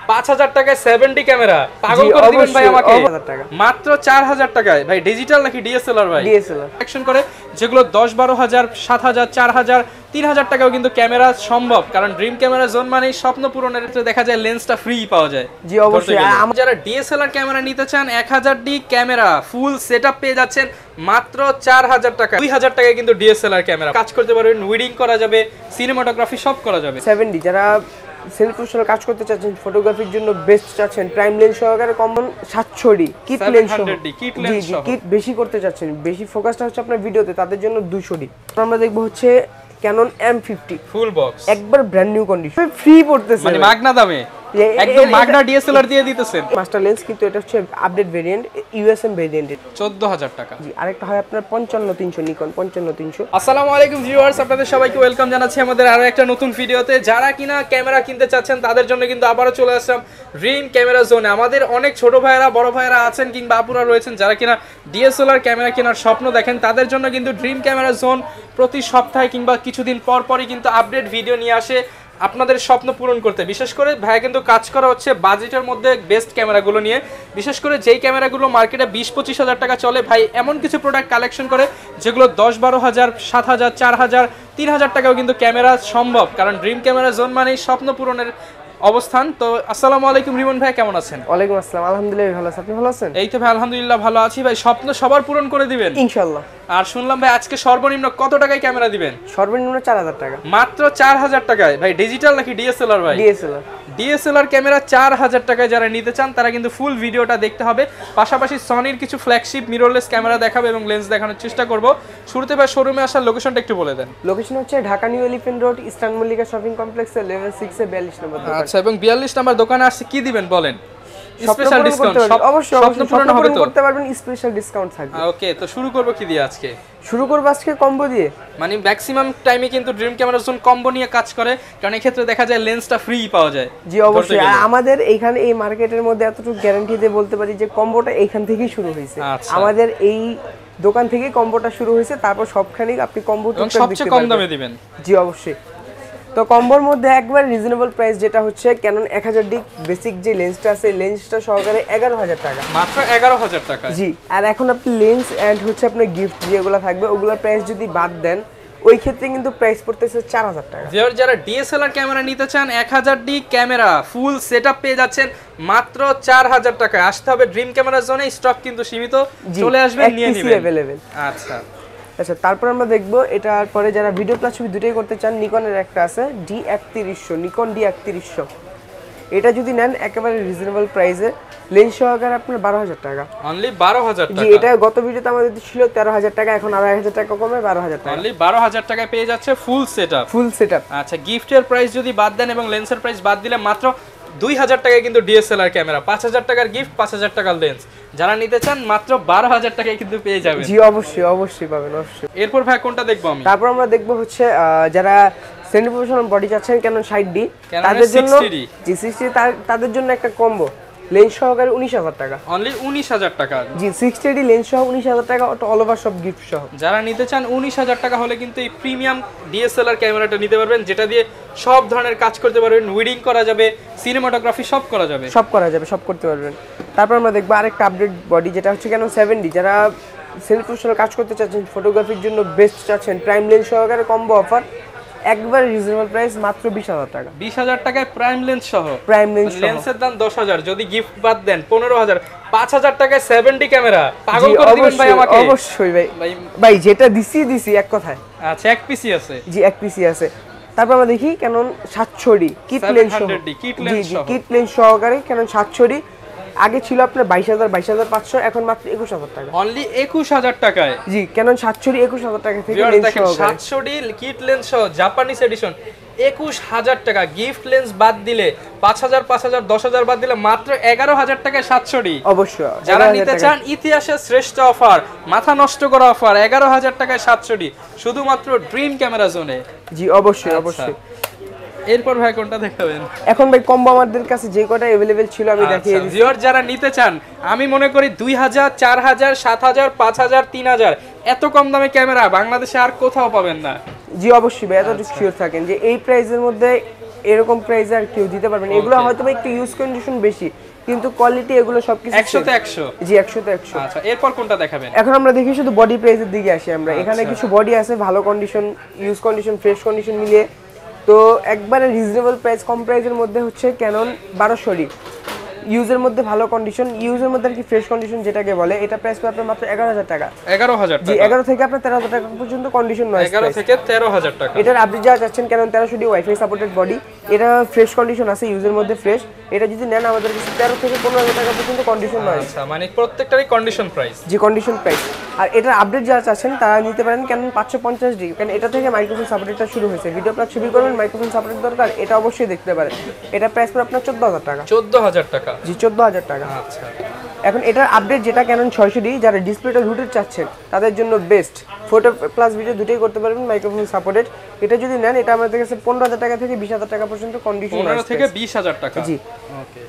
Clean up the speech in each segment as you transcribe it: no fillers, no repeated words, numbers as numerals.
5000 টাকায় 70 ক্যামেরা পাগল করে দিবেন ভাই আমাকে। মাত্র 4000 টাকায় ভাই। ডিজিটাল নাকি ডিএসএলআর ভাই? ডিএসএলআর অ্যাকশন করে যেগুলো 10-12,000 7,000 4,000 3,000 টাকাও কিন্তু ক্যামেরা সম্ভব, কারণ ড্রিম ক্যামেরা জোন মানে স্বপ্ন পূরণের ক্ষেত্রে দেখা যায় লেন্সটা ফ্রি পাওয়া যায়। জি অবশ্যই। যারা ডিএসএলআর ক্যামেরা নিতে চান 1000D ক্যামেরা ফুল সেটআপ পেয়ে যাচ্ছেন মাত্র 4000 টাকা। 2000 টাকায় কিন্তু ডিএসএলআর ক্যামেরা কাজ করতে পারবেন, উইডিং করা যাবে, সিনেমাটোগ্রাফি সব করা যাবে। 70 যারা সেলফ প্রফেশনাল কাজ করতে চাচ্ছেন, ফটোগ্রাফির জন্য বেস্ট চাচ্ছেন, প্রাইম লেন্স সহকারে কমন 700D কিট লেন্স সহ, কিট বেশি করতে চাচ্ছেন, বেশি ফোকাসটা হচ্ছে আপনার ভিডিওতে, তাদের জন্য 200D। আমরা দেখব হচ্ছে ক্যানন M50 ফুল বক্স, একবার ব্র্যান্ড নিউ কন্ডিশন, ফ্রি পড়তেছে মানে মাগনা দামে, একদম মাগনা ডিএসএলআর দিয়ে দিতেছেন। মাস্টার লেন্স, কিন্তু এটা হচ্ছে আপডেট ভেরিয়েন্ট, ইউএসএম ভেরিয়েন্ট, 14000 টাকা। জি আরেকটা হয় আপনার 55300 নিকন 55300। আসসালামু আলাইকুম ভিউয়ার্স, আপনাদের সবাইকে ওয়েলকাম জানাচ্ছি আমাদের আরো একটা নতুন ভিডিওতে। যারা কিনা ক্যামেরা কিনতে চাচ্ছেন তাদের জন্য কিন্তু আবারো চলে আসলাম ড্রিম ক্যামেরা জোনে। আমাদের অনেক ছোট ভাইরা বড় ভাইরা আছেন কিংবা আপুরা রয়েছেন যারা কিনা ডিএসএলআর ক্যামেরা কেনার স্বপ্ন দেখেন, তাদের জন্য কিন্তু ড্রিম ক্যামেরা জোন প্রতি সপ্তাহে কিংবা কিছুদিন পর পরই কিন্তু আপডেট ভিডিও নিয়ে আসে আপনাদের স্বপ্ন পূরণ করতে। বিশেষ করে ভাইয়া কিন্তু কাজ করা হচ্ছে বাজেটের মধ্যে বেস্ট ক্যামেরাগুলো নিয়ে। বিশেষ করে যেই ক্যামেরাগুলো মার্কেটে 20-25 হাজার টাকা চলে, ভাই এমন কিছু প্রোডাক্ট কালেকশন করে যেগুলো 10-12,000 7,000 4,000 3,000 টাকাও কিন্তু ক্যামেরা সম্ভব, কারণ ড্রিম ক্যামেরা জোন মানেই স্বপ্ন পূরণের অবস্থান। তো আসসালামু আলাইকুম রিমন ভাই, কেমন আছেন? ওয়ালাইকুম আসসালাম, আলহামদুলিল্লাহ ভালো আছি, আপনি ভালো আছেন? এই তো ভাই আলহামদুলিল্লাহ ভালো আছি। ভাই স্বপ্ন সবার পূরণ করে দিবেন ইনশাআল্লাহ। আর শুনলাম ভাই আজকে সর্বনিম্ন কত টাকায় ক্যামেরা দিবেন? সর্বনিম্ন 4000 টাকা। মাত্র 4000 টাকায় ভাই। ডিজিটাল নাকি ডিএসএলআর ভাই? ডিএসএলআর। ডিএসএলআর ক্যামেরা 4000 টাকায় যারা নিতে চান তারা কিন্তু ফুল ভিডিওটা দেখতে হবে। পাশাপাশি সনির কিছু ফ্ল্যাগশিপ মিররলেস ক্যামেরা দেখাবে এবং লেন্স দেখানোর চেষ্টা করব। শুরুতে ভাই শোরুমে আসার লোকেশনটা একটু বলে দেন। লোকেশন হচ্ছে Dhaka new elephant road, eastern Mallika shopping কমপ্লেক্সের লেভেল 6 এ 42 নম্বর দোকান। আচ্ছা, এবং 42 নম্বর দোকানে আসছে কি দিবেন বলেন? স্পেশাল ডিসকাউন্ট অবশ্যই পূরণ হবে তো, করতে পারবেন, স্পেশাল ডিসকাউন্ট থাকবে। ওকে, তো শুরু করব কি দিয়ে আজকে? শুরু করব আজকে কম্বো দিয়ে। মানে ম্যাক্সিমাম টাইমে কিন্তু ড্রিম ক্যামেরা জোন কম্বো নিয়ে কাজ করে, কারণ এই ক্ষেত্রে দেখা যায় লেন্সটা ফ্রি পাওয়া যায়। জি অবশ্যই। আমাদের এইখানে এই মার্কেটের মধ্যে এতটুকু গ্যারান্টি দিয়ে বলতে পারি যে কম্বোটা এইখান থেকেই শুরু হয়েছে। আমাদের এই দোকান থেকেই কম্বোটা শুরু হয়েছে, তারপর সবখানেই আপনি কম্বো সবচেয়ে কম দামে দিবেন। জি অবশ্যই। তো কম্বোর মধ্যে একবার রিজনেবল প্রাইস যেটা হচ্ছে ক্যানন 1000D বেসিক যে লেন্সটা আছে, লেন্সটা সহকারে 11000 টাকা। মাত্র 11000 টাকা। জি। আর এখন আপনি লেন্স এন্ড হচ্ছে আপনার গিফট যেগুলো থাকবে ওগুলোর প্রাইস যদি বাদ দেন, ওই ক্ষেত্রে কিন্তু প্রাইস পড়তেছে 4000 টাকা। যারা ডিএসএলআর ক্যামেরা নিতে চান 1000D ক্যামেরা ফুল সেটআপ পেয়ে যাচ্ছেন মাত্র 4000 টাকায়। আসতে হবে ড্রিম ক্যামেরা জোনে, স্টক কিন্তু সীমিত, চলে আসবেন নিয়ে নেবেন। আচ্ছা আচ্ছা, তারপর আমরা দেখব এটার পরে যারা ভিডিও প্লাস ছবি দুটোই করতে চান, নিকনের একটা আছে D3100, নিকন D3100। এটা যদি নেন একেবারে রিজনেবল প্রাইসে, লেন্স সহকারে আপনার 12000 টাকা। অনলি 12000 টাকা। জি, এটা গত ভিডিওতে আমাদের ছিল 13000 টাকা, এখন আরো 1000 টাকা কমে 12000 টাকা। অনলি 12000 টাকায় পেয়ে যাচ্ছে ফুল সেটআপ। আচ্ছা, গিফটের প্রাইস যদি বাদ দেন এবং লেন্সের প্রাইস বাদ দিলে মাত্র 2000 টাকায় কিন্তু ডিএসএলআর ক্যামেরা, 5000 টাকার গিফট, 5000 টাকার লেন্স। যারা নিতে চান মাত্র 12000 টাকায় কিন্তু পেয়ে যাবেন। জি অবশ্যই পাবেন, অবশ্যই। এরপর ভাই কোনটা দেখবো আমি? তারপর আমরা দেখব হচ্ছে যারা সেমি প্রফেশনাল বডি চাচ্ছেন ক্যানন 60D, তাদের জন্য জি 60 তাদের জন্য একটা কম্বো লেন্স সহকারে 19000 টাকা। অনলি 19000 টাকা। জি 60D লেন্স সহ 19000 টাকা, অল ওভার সব গিফট সহ। যারা নিতে চান 19000 টাকা হলে কিন্তু এই প্রিমিয়াম ডিএসএলআর ক্যামেরাটা নিতে পারবেন, যেটা দিয়ে সব ধরনের কাজ করতে পারবেন, উইডিং করা যাবে, সিনেমাটোগ্রাফি সব করা যাবে, সব করতে পারবেন। তারপর আমরা দেখব আরেকটা আপডেট বডি যেটা হচ্ছে ক্যানন 70D, যারা সেলফ প্রফেশনাল কাজ করতে চাচ্ছেন, ফটোগ্রাফির জন্য বেস্ট চাচ্ছেন, প্রাইম লেন্স সহকারে কম্বো অফার, একবার রিজনেবল প্রাইস মাত্র 20000 টাকা। 20000 টাকায় প্রাইম লেন্স সহ। লেন্সের দাম 10000, যদি গিফট বাদ দেন 15000, 5000 টাকায় 70 ক্যামেরা। পাগল করে দিবেন ভাই আমাকে। অবশ্যই ভাই যেটা দিছি এক কথায়। আচ্ছা, এক পিসি আছে? জি এক পিসি আছে। তারপর আমরা দেখি ক্যানন 700D কিট লেন্স সহ। কিট লেন্স সহকারে ক্যানন 700D। আগে ছিল আপনার 22000 22500, এখন মাত্র 21000 টাকা। অনলি 21000 টাকায়। জি ক্যানন 700D 21000 টাকা থেকে লেন্স সহ। 700D কিট লেন্স সহ জাপানিজ এডিশন 21000 টাকা। গিফট লেন্স বাদ দিলে 5000 5000 10000 বাদ দিলে মাত্র 11000 টাকায় 700D। অবশ্যই। যারা নিতে চান ইতিহাসের শ্রেষ্ঠ অফার, মাথা নষ্ট করা অফার, 11000 টাকায় 700D শুধুমাত্র ড্রিম ক্যামেরা জোনে। জি অবশ্যই। এরপর ভাই কোনটা দেখাবেন? এখন ভাই কম্বো আমাদের কাছে যে কটা अवेलेबल ছিল আমি দেখিয়ে দিচ্ছি। ভিউয়ার যারা নিতে চান, আমি মনে করি 2000 4000 7000 5000 3000 এত কম দামে ক্যামেরা বাংলাদেশে আর কোথাও পাবেন না। জি অবশ্যই ভাই, এতটুকু শিওর থাকেন যে এই প্রাইসের মধ্যে এরকম প্রাইসে আর কেউ দিতে পারবে না। এগুলো হয়তো একটু ইউজ কন্ডিশন বেশি, কিন্তু কোয়ালিটি এগুলো সবকিছু 100 তে 100। জি 100 তে 100। আচ্ছা, এরপর কোনটা দেখাবেন? এখন আমরা দেখি শুধু বডি প্রাইসের দিকে আসি আমরা। এখানে কিছু বডি আছে ভালো condition, use condition, fresh condition মিলিয়ে। তো একবারে রিজনেবল প্রাইস, কম প্রাইসের মধ্যে হচ্ছে ক্যানন 1200 ইউজের মধ্যে ভালো কন্ডিশন, ইউজের মধ্যে আর কি ফ্রেশ কন্ডিশন যেটাকে বলে, এটা প্রাইস পাবে মাত্র 11000 টাকা। 11000 জি টাকা? 11 থেকে আপনার 13000 টাকা পর্যন্ত কন্ডিশন নয়। 11 থেকে 13000 টাকা। এটার আপডেট যা যাচ্ছেন ক্যানন 1300 ওয়াইফাই সাপোর্টেড বডি, এটা ফ্রেশ কন্ডিশন আছে, ইউজের মধ্যে ফ্রেশ। এটা যদি নেন আমাদের কাছে 13 থেকে 15000 টাকা পর্যন্ত কন্ডিশন নয়। আচ্ছা, মানে প্রত্যেকটারই কন্ডিশন প্রাইস? জি কন্ডিশন প্রাইস। আর এটার আপডেট যারা চাচ্ছেন তারা নিতে পারেন ক্যানন 550D, কারণ এটা থেকে মাইক্রোফোন সাপোর্টটা শুরু হয়েছে। ভিডিও আপনার ছবি করবেন, মাইক্রোফোন সাপোর্টের দরকার, এটা অবশ্যই দেখতে পারেন। এটা প্রাইস পড়ে আপনার 14000 টাকা। 14000 টাকা? জি 14000 টাকা। আচ্ছা, এখন এটার আপডেট যেটা ক্যানন 600D, যারা ডিসপ্লেটা রুটেড চাচ্ছেন তাদের জন্য বেস্ট। ফটো প্লাস ভিডিও দুটোই করতে পারবেন, মাইক্রোফোন সাপোর্টেড। এটা যদি নেন এটা আমাদের কাছে 15000 টাকা থেকে 20000 টাকা পর্যন্ত কন্ডিশন। 15 থেকে 20000 টাকা? জি। ওকে।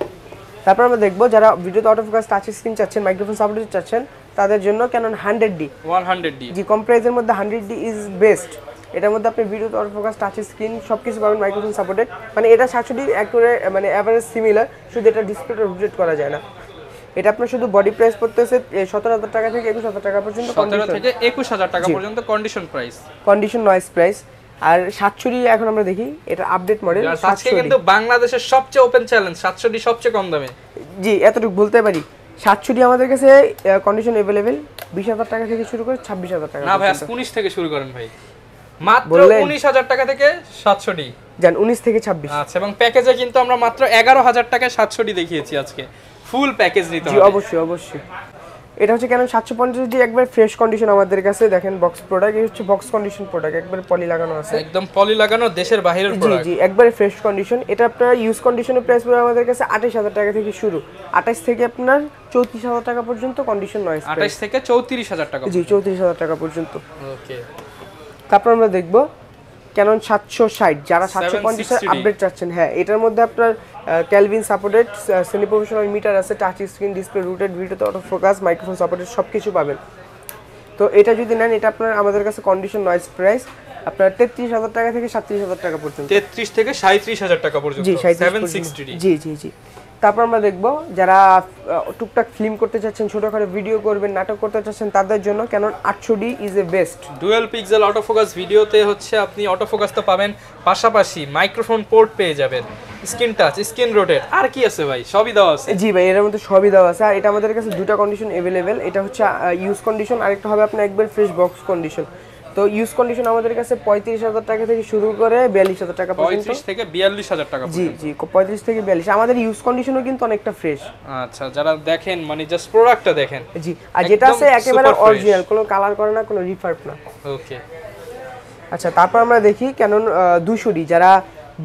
তারপর আমরা দেখবো যারা ভিডিওতে অটোফোকাস টাচ স্ক্রিন চাচ্ছেন, মাইক্রোফোন সাপোর্টেড চাচ্ছেন, তাদের জন্য ক্যানন 100D। 100D? জি কম প্রাইসের মধ্যে 100D ইজ বেস্ট। এটার মধ্যে আপনি ভিডিওতে অটোফোকাস টাচ স্ক্রিন সবকিছু পাবেন, মাইক্রোফোন সাপোর্টেড। মানে এটা 700D একবারে মানে এভারেজ সিমিলার, শুধু এটা ডিসপ্লেটা রোটেট করা যায় না। এটা আপনার শুধু বডি প্রাইস পড়তেছে 17000 টাকা থেকে 21000 টাকা পর্যন্ত। 17 থেকে 21000 টাকা পর্যন্ত কন্ডিশন প্রাইস। কন্ডিশন নয়েজ প্রাইস। আর 700D এখন আমরা দেখি, এটা আপডেট মডেল। আজকে কিন্তু বাংলাদেশের সবচেয়ে ওপেন চ্যালেঞ্জ 700D সবচেয়ে কম দামে। জি এতটুকু বলতে পারি। 700D আমাদের কাছে কন্ডিশন अवेलेबल 20000 টাকা থেকে শুরু করে 26000 টাকা। না ভাই, 19 থেকে শুরু করেন ভাই, মাত্র 19000 টাকা থেকে 700D জান, 19 থেকে 26। আচ্ছা, এবং প্যাকেজে কিন্তু আমরা মাত্র 11000 টাকায় 700D দেখিয়েছি আজকে। ফুল প্যাকেজ নিতে হবে। জি অবশ্যই অবশ্যই। এটা হচ্ছে কেন 750D একবার ফ্রেশ কন্ডিশন আমাদের কাছে। দেখেন বক্স প্রোডাক্ট, এই হচ্ছে বক্স কন্ডিশন প্রোডাক্ট, একবার পলি লাগানো আছে, একদম পলি লাগানো, দেশের বাইরের প্রোডাক্ট। জি জি একবারে ফ্রেশ কন্ডিশন। এটা আপনার ইউজ কন্ডিশনের প্রাইস পড়ে আমাদের কাছে 28000 টাকা থেকে শুরু, 28 থেকে আপনার 34000 টাকা পর্যন্ত কন্ডিশন নয়। 28 থেকে 34000 টাকা? জি 34000 টাকা পর্যন্ত। ওকে। তারপর আমরা দেখব ক্যানন 760, যারা 750 এর আপডেট চাচ্ছেন। হ্যাঁ এটার মধ্যে আপনার ক্যালভিন সাপোর্টেড, সেমি প্রফেশনাল মিটার আছে, টাচ স্ক্রিন, ডিসপ্লে রুটেড, ভিডিওতে অটো ফোকাস, মাইক্রোফোন সাপোর্টেড সবকিছু পাবেন। তো এটা যদি নেন এটা আপনার আমাদের কাছে কন্ডিশন নয়েজ প্রাইস আপনার 33000 টাকা থেকে 37000 টাকা পর্যন্ত। 33 থেকে 37000 টাকা পর্যন্ত? জি 760D। জি জি জি। তারপর আমরা দেখব যারা টুকটাক ফিল্ম করতে চাচ্ছেন, ছোটখাটো ভিডিও করবেন, নাটক করতে চাচ্ছেন, তাদের জন্য Canon 800D is a best. Dual pixel autofocus ভিডিওতে হচ্ছে আপনি অটোফোকাস তো পাবেন, পাশাপাশি মাইক্রোফোন পোর্ট পেয়ে যাবেন, স্ক্রিন টাচ, স্ক্রিন রোটেট, আর কি আছে ভাই? সবই দেওয়া আছে। জি ভাই এর মধ্যে সবই দেওয়া আছে। আর এটা আমাদের কাছে দুটো কন্ডিশন अवेलेबल। এটা হচ্ছে ইউজ কন্ডিশন, আরেকটা হবে আপনার একবার ফ্রেশ বক্স কন্ডিশন। তো ইউজ কন্ডিশন আমাদের কাছে 35000 টাকা থেকে শুরু করে 42000 টাকা পর্যন্ত। 35 থেকে 42000 টাকা জি পর্যন্ত? জি 35 থেকে 42। আমাদের ইউজ কন্ডিশনও কিন্তু অনেকটা ফ্রেশ। আচ্ছা, যারা দেখেন মানে জাস্ট প্রোডাক্টটা দেখেন। জি, আর যেটা আছে একেবারে অরিজিনাল, কোনো কালার করে না, কোনো রিফার্ব না। ওকে। আচ্ছা তারপর আমরা দেখি ক্যানন 200D, যারা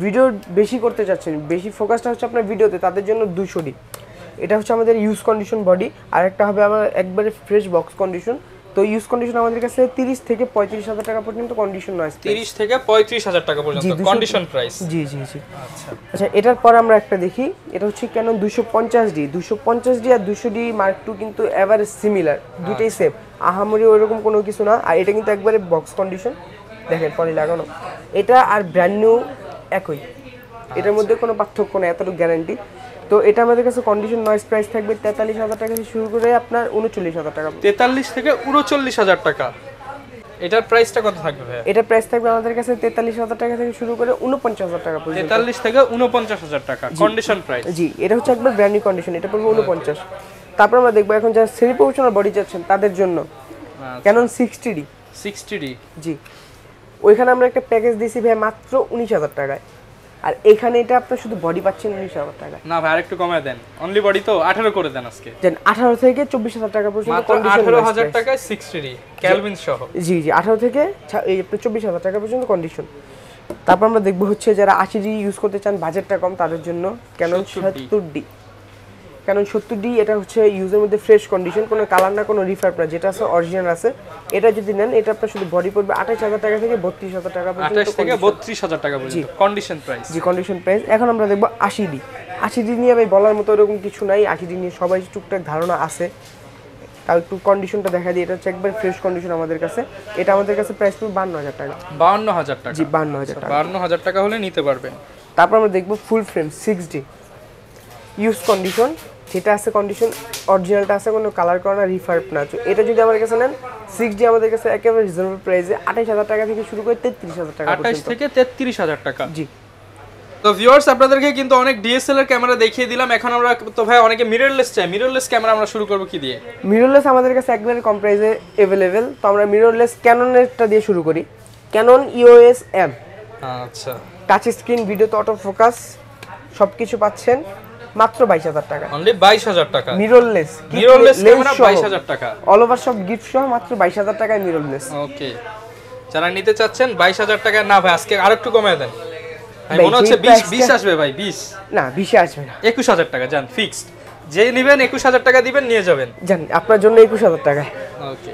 ভিডিও বেশি করতে চাচ্ছেন, বেশি ফোকাসটা হচ্ছে আপনার ভিডিওতে, তাদের জন্য 200D। এটা হচ্ছে আমাদের ইউজ কন্ডিশন বডি, আর একটা হবে আমার একবারে ফ্রেশ বক্স কন্ডিশন। তো ইউজ কন্ডিশন আমাদের কাছে 30 থেকে 35000 টাকা পর্যন্ত কন্ডিশন নয়। 30 থেকে 35000 টাকা পর্যন্ত কন্ডিশন প্রাইস? জি জি জি। আচ্ছা আচ্ছা, এটার পর আমরা একটা দেখি, এটা হচ্ছে ক্যানন 250D। 250D আর 200D মার্ক টু কিন্তু এভারেজ সিমিলার, দুটেই সেম, আহামরি ওইরকম কোনো কিছু না। আর এটা কিন্তু একবারে বক্স কন্ডিশন, দেখেন পলি লাগানো। এটা আর ব্র্যান্ড নিউ একই, এটার মধ্যে কোনো পার্থক্য নেই, এতটুকু গ্যারান্টি। তো এটা আমাদের কাছে কন্ডিশন নয়েজ প্রাইস থাকবে 43000 টাকা থেকে শুরু করে আপনার 39000 টাকা। 43 থেকে 39000 টাকা। এটার প্রাইসটা কত থাকবে ভাই? এটা প্রাইস থাকবে আমাদের কাছে 43000 টাকা থেকে শুরু করে 49000 টাকা পর্যন্ত। 43 থেকে 49000 টাকা কন্ডিশন প্রাইস? জি, এটা হচ্ছে একবার ব্র্যান্ড নিউ কন্ডিশন, এটা পড়বে 49। তারপর আমরা দেখবো এখন যারা সেমি প্রফেশনাল বডি যাচ্ছেন তাদের জন্য ক্যানন 60D। 60D? জি, ওইখানে আমরা একটা প্যাকেজ দিয়েছি ভাই মাত্র 19000 টাকায়, আর এখানে এটা আপনি শুধু বডি পাচ্ছেন 19000 টাকা। না ভাই আরেকটু কমায় দেন, অনলি বডি তো 18 করে দেন আজকে। দেন 18 থেকে 24000 টাকা পর্যন্ত কন্ডিশন। 18000 টাকায় 60D ক্যালভিন সহ? জি জি 18 থেকে এই আপনি 24000 টাকা পর্যন্ত কন্ডিশন। তারপর আমরা দেখবো হচ্ছে যারা 80D ইউজ করতে চান, বাজেটটা কম, তাদের জন্য ক্যানন 70D। ক্যানন 70D এটা হচ্ছে ইউজের মধ্যে ফ্রেশ কন্ডিশন, কোনো কালার না, কোনো রিফার্ব না, যেটা আছে অরিজিনাল আছে। এটা যদি নেন এটা আপনার শুধু বডি পড়বে 28000 টাকা থেকে 32000 টাকা পর্যন্ত। 28 থেকে 32000 টাকা পর্যন্ত কন্ডিশন প্রাইস? জি কন্ডিশন প্রাইস। এখন আমরা দেখবো 80D। 80D নিয়ে ভাই বলার মতো এরকম কিছু নাই, 80D নিয়ে সবাই টুকটাক ধারণা আছে। তাও একটু কন্ডিশনটা দেখা দিই, এটা হচ্ছে একবার ফ্রেশ কন্ডিশন আমাদের কাছে। এটা আমাদের কাছে প্রাইস পড়বে 52000 টাকা। 52000 টাকা? জি 52000 টাকা। 52000 টাকা হলে নিতে পারবেন। তারপর আমরা দেখবো ফুল ফ্রেম 6D ইউজ কন্ডিশন, যেটা আছে কন্ডিশন অরিজিনালটা আছে, কোনো কালার করা না, রিফার্ব না। তো এটা যদি আমাদের কাছে নেন 6D আমাদের কাছে একেবারে রিজনেবল প্রাইসে 28000 টাকা থেকে শুরু করে 33000 টাকা পর্যন্ত। 28 থেকে 33000 টাকা। জি। তো ভিউয়ার্স আপনাদেরকে কিন্তু অনেক ডিএসএলআর ক্যামেরা দেখিয়ে দিলাম, এখন আমরা তো ভাই অনেকে মিররলেস চাই, মিররলেস ক্যামেরা আমরা শুরু করব কি দিয়ে? মিররলেস আমাদের কাছে একবারে কম প্রাইসে अवेलेबल। তো আমরা মিররলেস ক্যাননেরটা দিয়ে শুরু করি, ক্যানন EOS M। আচ্ছা, টাচ স্ক্রিন, ভিডিওতে অটো ফোকাস সবকিছু পাচ্ছেন মাত্র 22000 টাকা। অনলি 22000 টাকা মিররলেস ক্যামেরা 22000 টাকা, অল ওভার সব গিফট সহ মাত্র 22000 টাকায় মিররলেস। ওকে, যারা নিতে চাচ্ছেন 22000 টাকা। না ভাই আজকে আরেকটু কমায় দেন, মনে হচ্ছে 20 আসবে ভাই। 20 না, 20 আসবে না, 21000 টাকা জান ফিক্সড। যেই নেবেন 21000 টাকা দিবেন, নিয়ে যাবেন জান আপনার জন্য 21000 টাকায়। ওকে,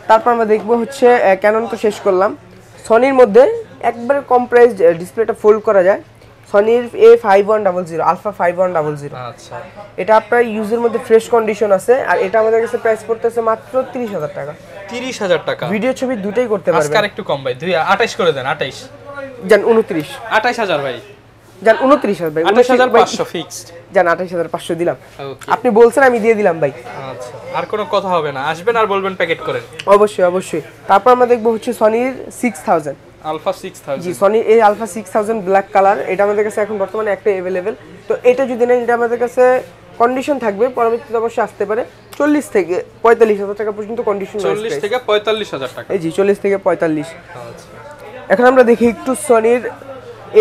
তারপর আমরা দেখবো হচ্ছে ক্যানন তো শেষ করলাম, সনির মধ্যে একবারে কম প্রাইস ডিসপ্লেটা ফোল্ড করা যায়, সনির A5100 আলফা 5100। আচ্ছা, এটা আপনার ইউজের মধ্যে ফ্রেশ কন্ডিশন আছে, আর এটা আমাদের কাছে প্রাইস পড়তেছে মাত্র 30000 টাকা। 30000 টাকা, ভিডিও ছবি দুটেই করতে পারবেন। আজকে আরেকটু কম ভাই, 28 করে দেন। 28 জান 29, 28000 ভাই, জান 29000 ভাই, 28500 ফিক্সড। জান 28500 দিলাম। ওকে, আপনি বলছেন আমি দিয়ে দিলাম ভাই। আচ্ছা, আর কোনো কথা হবে না, আসবেন আর বলবেন প্যাকেট করেন। অবশ্যই অবশ্যই। তারপর আমরা দেখবো হচ্ছে সনির 6000 আলফা 6000। জি, সনি এই আলফা 6000 ব্ল্যাক কালার, এটা আমাদের কাছে এখন বর্তমানে একটা अवेलेबल। তো এটা যদি নেন, এটা আমাদের কাছে কন্ডিশন থাকবে, পরবর্তীতে অবশ্যই আসতে পারে 40 থেকে 45000 টাকা পর্যন্ত কন্ডিশন। 40 থেকে 45000 টাকা। এই জি, 40 থেকে 45। আচ্ছা, এখন আমরা দেখি একটু সনির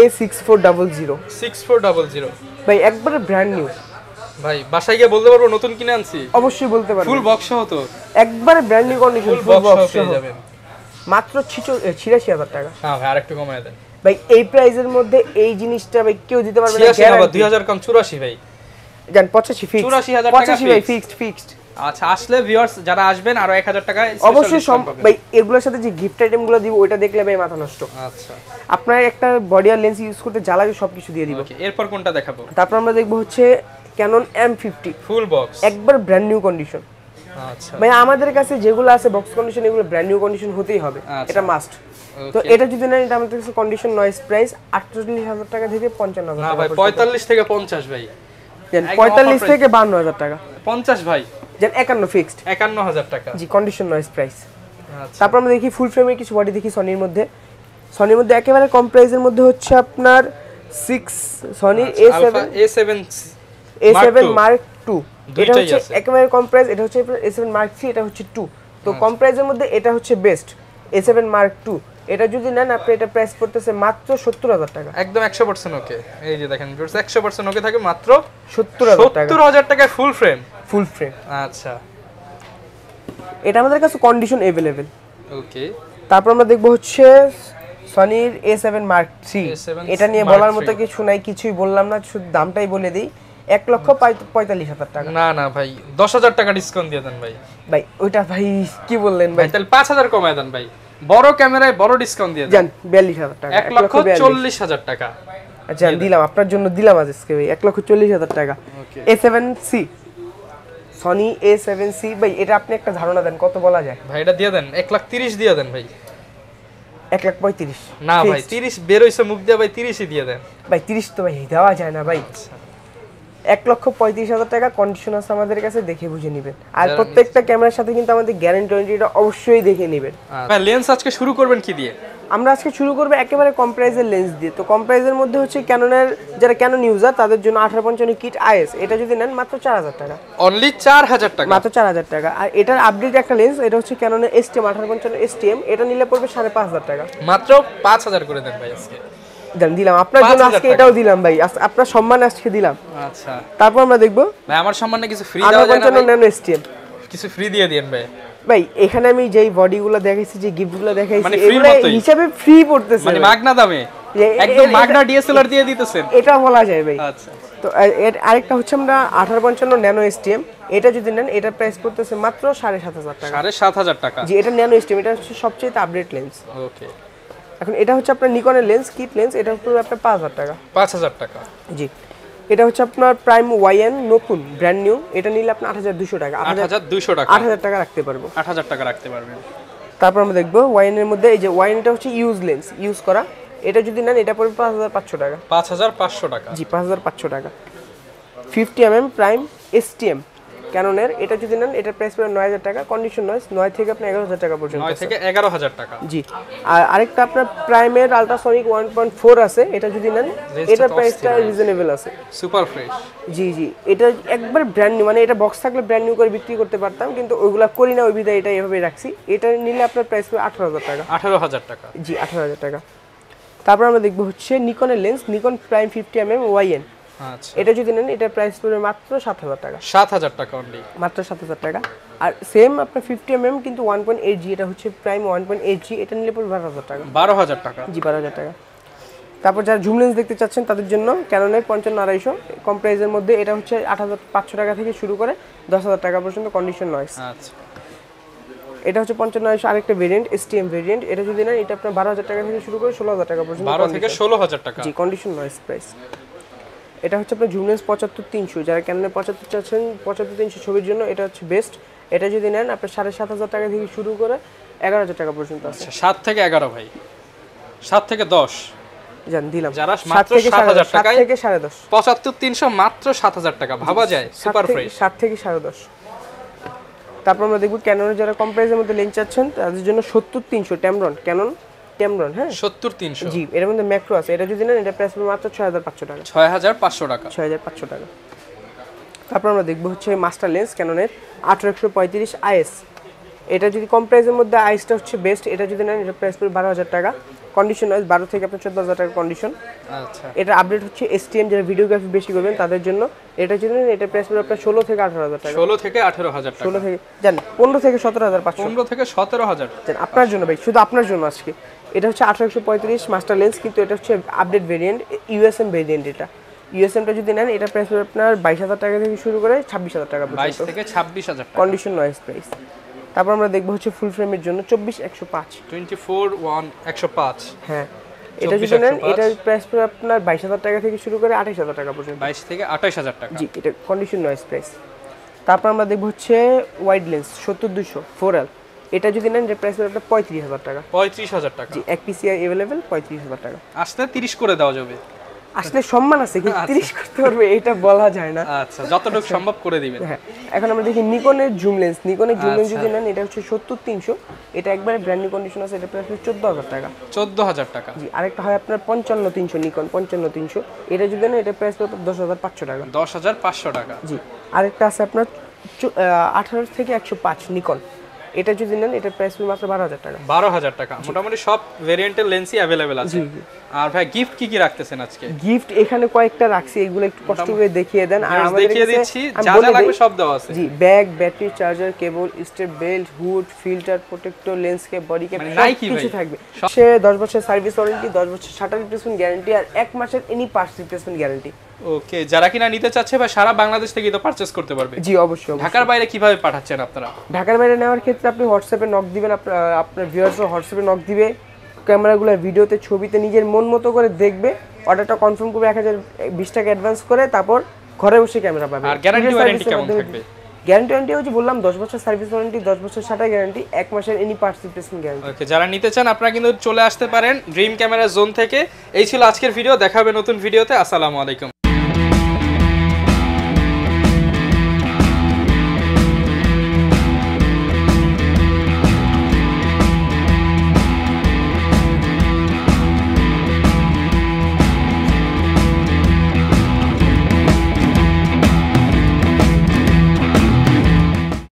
A6400। 6400 ভাই একবারে ব্র্যান্ড নিউ ভাই, বাসায় গিয়ে বলতে পারবো নতুন কিনে আনছি? অবশ্যই বলতে পারবেন, ফুল বক্স সহ তো, একবারে ব্র্যান্ড নিউ কন্ডিশন, ফুল ফুল বক্স বক্স পেয়ে সহ যাবেন মাত্র 86000 টাকা। হ্যাঁ ভাই, আরেকটু কমায় দেন ভাই এই প্রাইজের মধ্যে এই জিনিসটা ভাই কেউ দিতে পারবে না। 86 না, 2000 কম, 84 ভাই। জান 85 ফিক্সড, 84000 টাকা 85 ভাই ফিক্সড। আচ্ছা, আসলে ভিউয়ার্স যারা আসবেন আরো 1000 টাকা অবশ্যই ভাই এগুলোর সাথে যে গিফট আইটেমগুলো দিব ওইটা দেখলে ভাই মাথা নষ্ট। আচ্ছা, আপনার একটা বডি আর লেন্স ইউজ করতে যা লাগে সবকিছু দিয়ে দিব। ওকে, এরপর কোনটা দেখাবো? তারপর আমরা দেখব হচ্ছে ক্যানন M50 ফুল বক্স, একবার ব্র্যান্ড নিউ কন্ডিশন। আচ্ছা ভাই আমাদের কাছে যেগুলো আছে বক্স কন্ডিশন, এগুলো ব্র্যান্ড নিউ কন্ডিশন হতেই হবে, এটা মাস্ট। তো এটা যদি নেন, এটা আমাদের কাছে কন্ডিশন নয়েজ প্রাইস 48000 টাকা থেকে 55000 না টাকা। ভাই 45 থেকে 50 ভাই, 45 থেকে 52000 টাকা। 50 ভাই, যেন 51 ফিক্সড, 51000 টাকা। জি, কন্ডিশন নয়েজ প্রাইস। আচ্ছা, তারপর আমরা দেখি ফুল ফ্রেমের কিছু বডি দেখি সনির মধ্যে। সনির মধ্যে একেবারে কম প্রাইসের মধ্যে হচ্ছে আপনার সনি A7 Mark II। এটা হচ্ছে একেবারে কম প্রাইস, এটা হচ্ছে A7 Mark III, এটা হচ্ছে 2। তো কম প্রাইসের মধ্যে এটা হচ্ছে বেস্ট, A7 Mark II। এটা যদি নেন আপনি, এটা প্রাইস পড়তেছে মাত্র 70000 টাকা। একদম 100% ওকে। এই যে দেখেন 100% ওকে থাকে মাত্র 70000 টাকা। 70000 টাকায় ফুল ফ্রেম। ফুল ফ্রেম, আচ্ছা, এটা আমাদের কাছে কন্ডিশন अवेलेबल। ওকে, তারপর আমরা দেখব হচ্ছে সনির A7 Mark III। এটা নিয়ে বলার মতো কিছু নাই, কিছুই বললাম না, শুধু দামটাই বলে দিই, 1,45,000 টাকা। না না ভাই, 10000 টাকা ডিসকাউন্ট দিয়ে দেন ভাই। ভাই ওইটা ভাই কি বললেন ভাই, তাহলে 5000 কমায় দেন ভাই, বড় ক্যামেরায় বড় ডিসকাউন্ট দিয়ে দেন। জান 42000 টাকা, 1,40,000 টাকা। আচ্ছা দিলাম, আপনার জন্য দিলাম আজকে ভাই 1,40,000 টাকা। A7C, Sony A7C। ভাই এটা আপনি একটা ধারণা দেন কত বলা যায়? ভাই এটা দিয়ে দেন, 1,30,000 দিয়ে দেন ভাই। 1,35,000 না ভাই, 30 বের হইছে মুখ দিয়ে ভাই, 30ই দিয়ে দেন ভাই। 30 তো ভাই দেওয়া যায় না ভাই। 1,35,000 টাকা কন্ডিশন আছে আমাদের কাছে, দেখে বুঝে নেবেন। আর প্রত্যেকটা ক্যামেরার সাথে কিন্তু আমাদের গ্যারান্টি ওয়ারেন্টিটা অবশ্যই দেখে নেবেন। ভাই লেন্স আজকে শুরু করবেন কি দিয়ে? আমরা আজকে শুরু করব একেবারে কম প্রাইসের লেন্স দিয়ে। তো কম প্রাইসের মধ্যে হচ্ছে ক্যাননের, যারা ক্যানন ইউজার তাদের জন্য 1855 কিট IS, এটা যদি নেন মাত্র 4000 টাকা। অনলি 4000 টাকা, মাত্র 4000 টাকা। আর এটার আপডেট একটা লেন্স, এটা হচ্ছে ক্যাননের STM 1855 STM, এটা নিলে পড়বে 5500 টাকা। মাত্র 5000 করে দেন ভাই আজকে। দেন দিলাম আপনার জন্য আজকে, এটাও দিলাম ভাই, আপনার সম্মান আজকে দিলাম। আচ্ছা, তারপর আমরা দেখব ভাই আমার সম্মানে কিছু ফ্রি দেওয়া যায় না? 1855 ন্যানো STM কিছু ফ্রি দিয়ে দেন ভাই। ভাই এখানে আমি যেই বডিগুলো দেখাইছি, যে গিফটগুলো দেখাইছি, মানে এগুলো হিসাবে ফ্রি পড়তেছে, মানে মাগনা দামে, একদম মাগনা DSLR দিয়ে দিতেছেন, এটা বলা যায় ভাই। আচ্ছা, তো আরেকটা হচ্ছে আমরা 1855 ন্যানো STM, এটা যদি নেন এটার প্রাইস পড়তেছে মাত্র 7500 টাকা। 7500 টাকা, জি, এটা ন্যানো STM, এটা হচ্ছে সবচেয়ে আপডেট লেন্স। ওকে, এখন এটা হচ্ছে আপনার নিকনের লেন্স, কিট লেন্স, এটা পড়বে আপনার 5000 টাকা। 5000 টাকা, জি। এটা হচ্ছে আপনার প্রাইম YN নতুন ব্র্যান্ড নিউ, এটা নিলে আপনার 8200 টাকা। 8200 টাকা, 8000 টাকা রাখতে পারবো, 8000 টাকা রাখতে পারবেন। তারপর আমরা দেখবো YN এর মধ্যে, এই যে YN এটা হচ্ছে ইউজ লেন্স, ইউজ করা, এটা যদি নেন এটা পড়বে 5500 টাকা। 5500 টাকা। জি 5500 টাকা। 50mm প্রাইম STM ক্যাননের, এটা যদি নেন এটার প্রাইস পড়বে 9000 টাকা, কন্ডিশন নয়েস 9 থেকে আপনার 11000 টাকা পর্যন্ত। 9 থেকে 11000 টাকা। জি। আর আরেকটা আপনার প্রাইমের আল্ট্রাসনিক 1.4 আছে, এটা যদি নেন এটার প্রাইসটা রিজনেবল আছে, সুপার ফ্রেশ। জি জি, এটা একবার ব্র্যান্ড নিউ, মানে এটা বক্স থাকলে ব্র্যান্ড নিউ করে বিক্রি করতে পারতাম, কিন্তু ওইগুলা করি না, ওই বিধায় এটা এভাবে রাখছি। এটা নিলে আপনার প্রাইস পড়বে 18000 টাকা। 18000 টাকা। জি 18000 টাকা। তারপর আমরা দেখব হচ্ছে নিকনের lens, Nikon prime 50mm YN। আচ্ছা, এটা যদি নেন এটার প্রাইস পড়বে মাত্র 7000 টাকা। 7000 টাকা অনলি, মাত্র 7000 টাকা। আর সেম আপনার 50mm কিন্তু 1.8G, এটা হচ্ছে প্রাইম 1.8G, এটা নিলে পড়বে 12000 টাকা। 12000 টাকা। জি 12000 টাকা। তারপর যারা জুম লেন্স দেখতে চাচ্ছেন তাদের জন্য ক্যাননের 55-250 কম প্রাইসের মধ্যে, এটা হচ্ছে 8500 টাকা থেকে শুরু করে 10000 টাকা পর্যন্ত, কন্ডিশন নয়েস। আচ্ছা, এটা হচ্ছে 55-250 আরেকটা ভেরিয়েন্ট, STM ভেরিয়েন্ট, এটা যদি নেন এটা আপনার 12000 টাকা থেকে শুরু করে 16000 টাকা পর্যন্ত, 12 থেকে 16000 টাকা। জি কন্ডিশন নয়েস প্রাইস। এটা হচ্ছে আপনার জুম লেন্স 75-300, যারা ক্যাননের 75 চাচ্ছেন 75-300 ছবির জন্য এটা হচ্ছে বেস্ট। এটা যদি নেন আপনার 7500 টাকা থেকে শুরু করে 11000 টাকা পর্যন্ত আছে। 7 থেকে 11 ভাই, 7 থেকে 10 জান দিলাম, যারা মাত্র 7000 টাকায় 7 থেকে 10.5 75-300 মাত্র 7000 টাকা, ভাবা যায় সুপার ফ্রেশ। 7 থেকে 10.5। তারপর আমরা দেখব ক্যাননের যারা কম প্রাইসের মধ্যে লেন্স চাচ্ছেন তাদের জন্য 70-300 ট্যামরন, ক্যানন ট্যামরন, হ্যাঁ 70-300। জি, এর মধ্যে ম্যাক্রো আছে, এটা যদি নেন এটা প্রাইস পড়বে মাত্র 6500 টাকা। 6500 টাকা। 6500 টাকা। তারপর আমরা দেখব হচ্ছে মাস্টার লেন্স ক্যাননের 8135 IS, এটা যদি কম প্রাইসের মধ্যে আইসটা হচ্ছে বেস্ট, এটা যদি নেন এটা প্রাইস পড়বে 12000 টাকা, কন্ডিশন ওয়াইজ 12 থেকে আপনার 14000 টাকা কন্ডিশন। আচ্ছা, এটা আপডেট হচ্ছে STM, যারা ভিডিওগ্রাফি বেশি করবেন তাদের জন্য, এটা যদি নেন এটা প্রাইস পড়বে আপনার 16 থেকে 18000 টাকা। 16 থেকে 18000 টাকা। 16 থেকে জান 15 থেকে 17500। 15 থেকে 17000 জান আপনার জন্য ভাই, শুধু আপনার জন্য আজকে। এটা হচ্ছে 8135 মাস্টার লেন্স, কিন্তু এটা হচ্ছে আপডেট ভেরিয়েন্ট, USM ভেরিয়েন্ট। এটা USMটা যদি নেন এটা প্রাইস পড়বে আপনার 22000 টাকা থেকে শুরু করে 26000 টাকা পর্যন্ত, 22 থেকে 26000 টাকা, কন্ডিশন নয়েস প্রাইস। তারপর আমরা দেখব হচ্ছে ফুল ফ্রেমের জন্য 24105, 24-105। হ্যাঁ এটা যদি নেন এটার প্রাইস পড়বে আপনার 22000 টাকা থেকে শুরু করে 28000 টাকা পর্যন্ত, 22 থেকে 28000 টাকা। জি এটা কন্ডিশন নয়েস প্রাইস। তারপর আমরা দেখব হচ্ছে ওয়াইড লেন্স 70200 4L, এটা যদি নেন এর প্রাইস পড়বে আপনার 35000 টাকা। 35000 টাকা। জি এক পিসি अवेलेबल 35000 টাকা। আসলে 30 করে দেওয়া যাবে, আসলে সম্মান আছে, কিন্তু 30 করতে পারবে এটা বলা যায় না। আচ্ছা, যতটুকু সম্ভব করে দিবেন। হ্যাঁ, এখন আমরা দেখি নিকনের জুম লেন্স, নিকনের জুম লেন্স যদি নেন এটা হচ্ছে 70300, এটা একবারে ব্র্যান্ড নিউ কন্ডিশন আছে, এটা প্রাইস 14000 টাকা। 14000 টাকা। জি আরেকটা হয় আপনার 55300, নিকন 55300, এটা যদি নেন এটা প্রাইস পড়বে 10500 টাকা। 10500 টাকা। জি আরেকটা আছে আপনার 18 থেকে 105 নিকন, এটা যদি নেন এটা প্রাইস পড়বে মাত্র 12000 টাকা। 12000 টাকা। মোটামুটি সব ভেরিয়েন্টের লেন্সই अवेलेबल আছে। জি। আর ভাই গিফট কি কি রাখতেছেন আজকে? গিফট এখানে কয়েকটা রাখছি, এগুলো একটু কষ্ট করে দেখিয়ে দেন। আর আমাদের দেখিয়ে দিচ্ছি, যা যা লাগবে সব দেওয়া আছে। জি bag, battery, charger, cable, step belt, hood, filter, protector, lens cap, body cap, কিছু থাকবে। সে 10 বছর সার্ভিস ওয়ারেন্টি, 10 বছর শাটার রিপ্লেসমেন্ট গ্যারান্টি, আর 1 মাসের এনি পার্টস রিপ্লেসমেন্ট গ্যারান্টি। ওকে, যারা কিনা নিতে চাচ্ছে ভাই সারা বাংলাদেশ থেকে তো পারচেজ করতে পারবে। জি অবশ্যই। ঢাকার বাইরে কিভাবে পাঠাচ্ছেন আপনারা? ঢাকার বাইরে নেওয়ার ক্ষেত্রে আপনি হোয়াটসঅ্যাপে নক দিবেন, আপনার ভিউয়ার্সরা হোয়াটসঅ্যাপে নক দিবে, ক্যামেরাগুলো ভিডিওতে ছবিতে নিজের মন মতো করে দেখবে, অর্ডারটা কনফার্ম করবে, 1020 টাকা অ্যাডভান্স করে, তারপর ঘরে বসে ক্যামেরা পাবে। আর গ্যারান্টি ওয়ারেন্টি কেমন থাকবে? গ্যারান্টি ওয়ারেন্টি হচ্ছে বললাম 10 বছর সার্ভিস ওয়ারেন্টি, 10 বছর শাটার গ্যারান্টি, 1 মাসের এনি পার্টস রিপ্লেসমেন্ট গ্যারান্টি। ওকে, যারা নিতে চান আপনারা কিন্তু চলে আসতে পারেন ড্রিম ক্যামেরা জোন থেকে। এই ছিল আজকের ভিডিও, দেখা হবে নতুন ভিডিওতে। আসসালামু আলাইকুম।